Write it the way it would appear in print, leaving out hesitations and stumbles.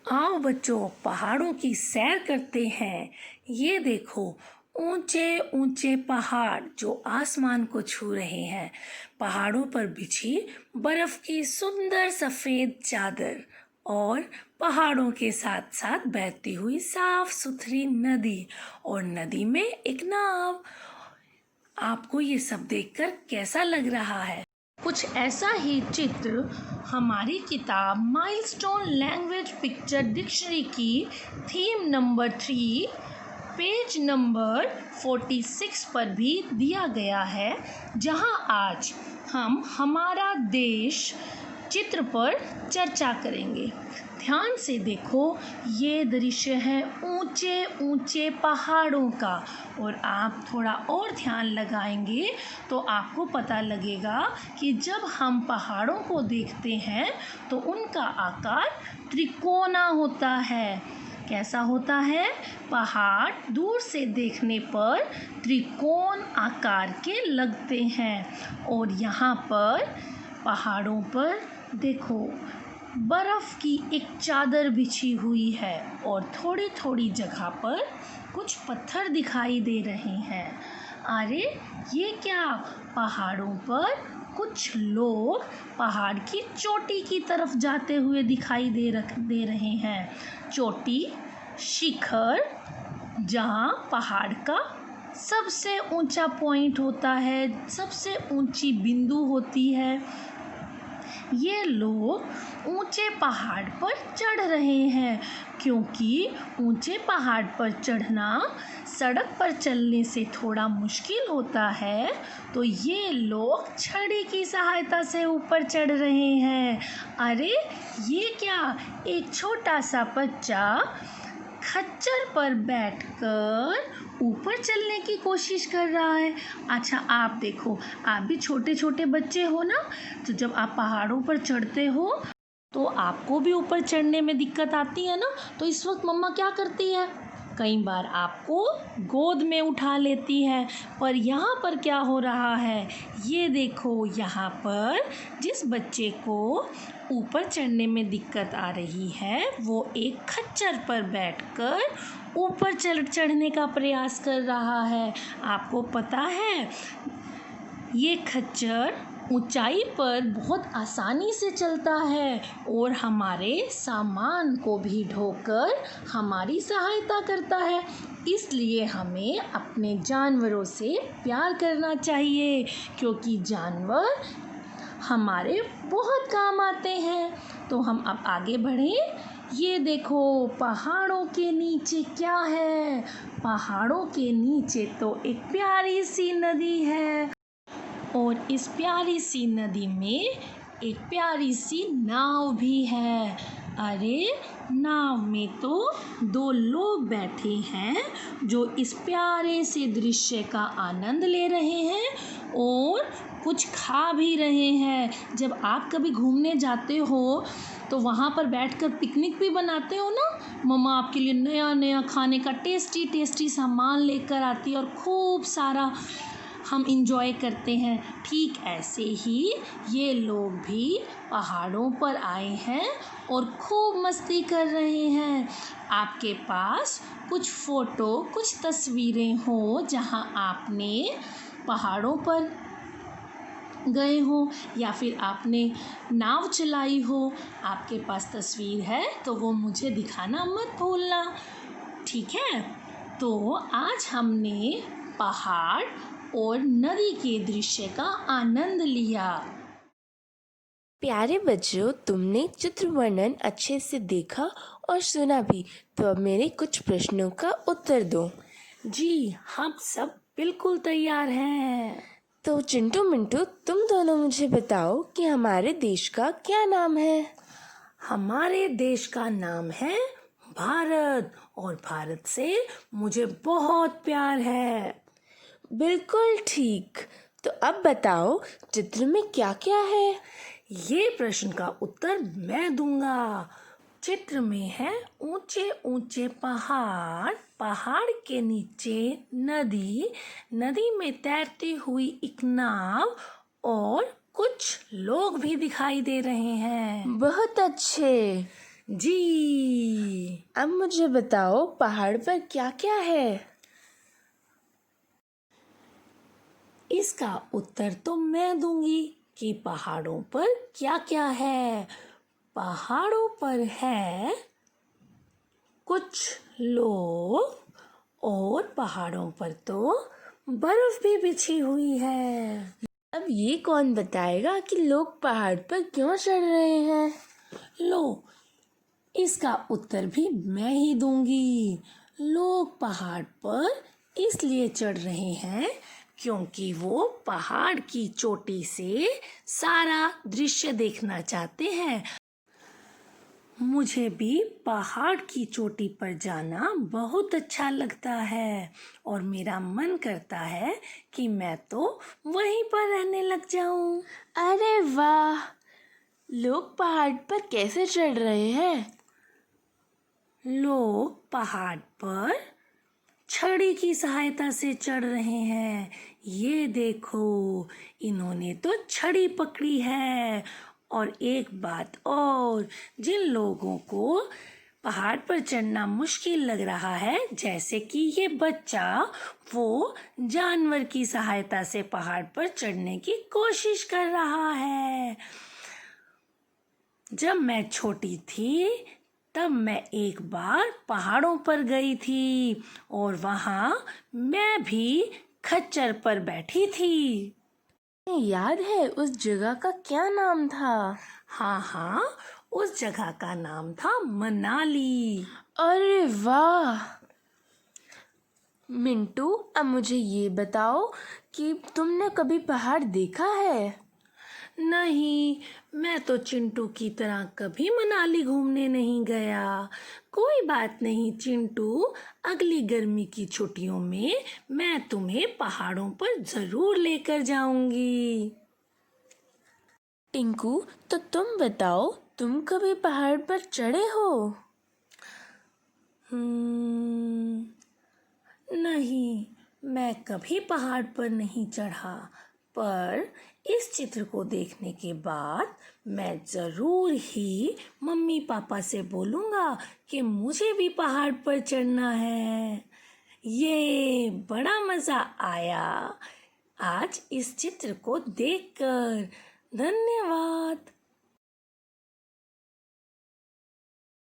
आओ बच्चों, पहाड़ों की सैर करते हैं। ये देखो, ऊंचे ऊंचे पहाड़ जो आसमान को छू रहे हैं। पहाड़ों पर बिछी बर्फ की सुंदर सफेद चादर और पहाड़ों के साथ साथ बहती हुई साफ सुथरी नदी और नदी में एक नाव। आपको ये सब देखकर कैसा लग रहा है? कुछ ऐसा ही चित्र हमारी किताब माइलस्टोन लैंग्वेज पिक्चर डिक्शनरी की थीम नंबर 3 पेज नंबर 46 पर भी दिया गया है, जहां आज हम हमारा देश चित्र पर चर्चा करेंगे। ध्यान से देखो, ये दृश्य है ऊंचे ऊंचे पहाड़ों का, और आप थोड़ा और ध्यान लगाएंगे तो आपको पता लगेगा कि जब हम पहाड़ों को देखते हैं तो उनका आकार त्रिकोणा होता है। कैसा होता है? पहाड़ दूर से देखने पर त्रिकोण आकार के लगते हैं। और यहाँ पर पहाड़ों पर देखो, बर्फ की एक चादर बिछी हुई है और थोड़ी थोड़ी जगह पर कुछ पत्थर दिखाई दे रहे हैं। अरे ये क्या? पहाड़ों पर कुछ लोग पहाड़ की चोटी की तरफ जाते हुए दिखाई दे रहे हैं। चोटी, शिखर, जहाँ पहाड़ का सबसे ऊंचा पॉइंट होता है, सबसे ऊंची बिंदु होती है। ये लोग ऊंचे पहाड़ पर चढ़ रहे हैं, क्योंकि ऊंचे पहाड़ पर चढ़ना सड़क पर चलने से थोड़ा मुश्किल होता है, तो ये लोग छड़ी की सहायता से ऊपर चढ़ रहे हैं। अरे ये क्या? एक छोटा सा बच्चा खच्चर पर बैठकर ऊपर चलने की कोशिश कर रहा है। अच्छा आप देखो, आप भी छोटे छोटे बच्चे हो ना, तो जब आप पहाड़ों पर चढ़ते हो तो आपको भी ऊपर चढ़ने में दिक्कत आती है ना। तो इस वक्त मम्मा क्या करती है? कई बार आपको गोद में उठा लेती है। पर यहाँ पर क्या हो रहा है? ये देखो, यहाँ पर जिस बच्चे को ऊपर चढ़ने में दिक्कत आ रही है वो एक खच्चर पर बैठकर ऊपर चढ़ने का प्रयास कर रहा है। आपको पता है, ये खच्चर ऊंचाई पर बहुत आसानी से चलता है और हमारे सामान को भी ढोकर हमारी सहायता करता है। इसलिए हमें अपने जानवरों से प्यार करना चाहिए, क्योंकि जानवर हमारे बहुत काम आते हैं। तो हम अब आगे बढ़ें। ये देखो, पहाड़ों के नीचे क्या है? पहाड़ों के नीचे तो एक प्यारी सी नदी है, और इस प्यारी सी नदी में एक प्यारी सी नाव भी है। अरे नाव में तो 2 लोग बैठे हैं जो इस प्यारे से दृश्य का आनंद ले रहे हैं और कुछ खा भी रहे हैं। जब आप कभी घूमने जाते हो तो वहाँ पर बैठकर पिकनिक भी बनाते हो ना, मम्मा आपके लिए नया नया खाने का टेस्टी टेस्टी सामान लेकर आती है और खूब सारा हम इंजॉय करते हैं। ठीक ऐसे ही ये लोग भी पहाड़ों पर आए हैं और खूब मस्ती कर रहे हैं। आपके पास कुछ फ़ोटो, कुछ तस्वीरें हो जहां आपने पहाड़ों पर गए हो या फिर आपने नाव चलाई हो, आपके पास तस्वीर है तो वो मुझे दिखाना मत भूलना, ठीक है? तो आज हमने पहाड़ और नदी के दृश्य का आनंद लिया। प्यारे बच्चों, तुमने चित्र वर्णन अच्छे से देखा और सुना भी, तो अब मेरे कुछ प्रश्नों का उत्तर दो। जी, हम सब बिल्कुल तैयार हैं। तो चिंटू मिंटू, तुम दोनों मुझे बताओ कि हमारे देश का क्या नाम है? हमारे देश का नाम है भारत, और भारत से मुझे बहुत प्यार है। बिल्कुल ठीक। तो अब बताओ, चित्र में क्या क्या है? ये प्रश्न का उत्तर मैं दूंगा। चित्र में है ऊंचे ऊंचे पहाड़, पहाड़ के नीचे नदी, नदी में तैरती हुई एक नाव और कुछ लोग भी दिखाई दे रहे हैं। बहुत अच्छे। जी। अब मुझे बताओ पहाड़ पर क्या क्या है? इसका उत्तर तो मैं दूंगी कि पहाड़ों पर क्या क्या है। पहाड़ों पर है कुछ लोग और पहाड़ों पर तो बर्फ भी बिछी हुई है। अब ये कौन बताएगा कि लोग पहाड़ पर क्यों चढ़ रहे हैं? लो, इसका उत्तर भी मैं ही दूंगी। लोग पहाड़ पर इसलिए चढ़ रहे हैं क्योंकि वो पहाड़ की चोटी से सारा दृश्य देखना चाहते हैं। मुझे भी पहाड़ की चोटी पर जाना बहुत अच्छा लगता है और मेरा मन करता है कि मैं तो वहीं पर रहने लग जाऊं। अरे वाह! लोग पहाड़ पर कैसे चढ़ रहे हैं? लोग पहाड़ पर छड़ी की सहायता से चढ़ रहे हैं। ये देखो, इन्होंने तो छड़ी पकड़ी है। और एक बात और, जिन लोगों को पहाड़ पर चढ़ना मुश्किल लग रहा है, जैसे कि ये बच्चा, वो जानवर की सहायता से पहाड़ पर चढ़ने की कोशिश कर रहा है। जब मैं छोटी थी तब मैं एक बार पहाड़ों पर गई थी और वहाँ मैं भी खच्चर पर बैठी थी। याद है उस जगह का क्या नाम था? हाँ हाँ, उस जगह का नाम था मनाली। अरे वाह! मिंटू, अब मुझे ये बताओ कि तुमने कभी पहाड़ देखा है? नहीं, मैं तो चिंटू की तरह कभी मनाली घूमने नहीं गया। कोई बात नहीं चिंटू, अगली गर्मी की छुट्टियों में मैं तुम्हें पहाड़ों पर जरूर लेकर जाऊंगी। टिंकू, तो तुम बताओ, तुम कभी पहाड़ पर चढ़े हो? नहीं, मैं कभी पहाड़ पर नहीं चढ़ा, पर इस चित्र को देखने के बाद मैं ज़रूर ही मम्मी पापा से बोलूँगा कि मुझे भी पहाड़ पर चढ़ना है। ये बड़ा मज़ा आया आज इस चित्र को देखकर। धन्यवाद।